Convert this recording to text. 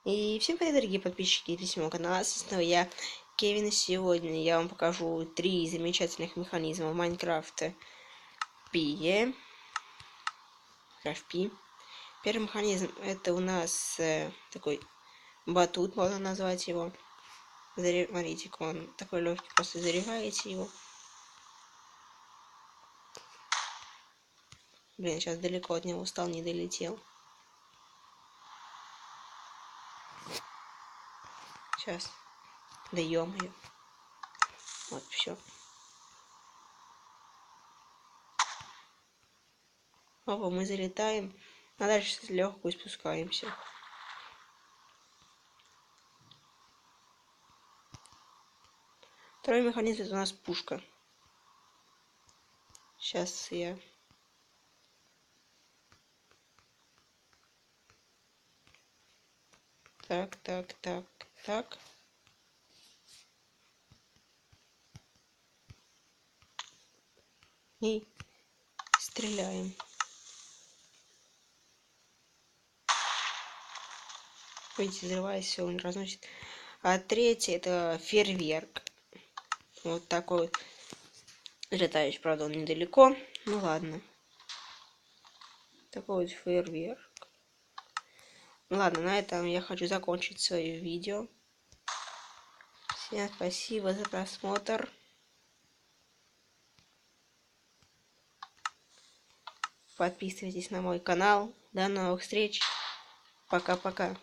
И всем привет, дорогие подписчики и моего канала. Снова я, Кевин, и сегодня я вам покажу 3 замечательных механизма Майнкрафта Пи. Первый механизм — это у нас такой батут, можно назвать его. Смотрите, он такой легкий, просто заряжаете его. Блин, сейчас далеко от него устал, не долетел. Сейчас. Да ё-моё. Вот, все. Опа, мы залетаем, а дальше легкую спускаемся. Второй механизм — это у нас пушка. Сейчас я... Так. И стреляем. Видите, взрываясь, все он разносит. А третий — это фейерверк. Вот такой вот. Летающий, правда, он недалеко. Ну ладно. Такой вот фейерверк. Ладно, на этом я хочу закончить свое видео. Всем спасибо за просмотр. Подписывайтесь на мой канал. До новых встреч. Пока-пока.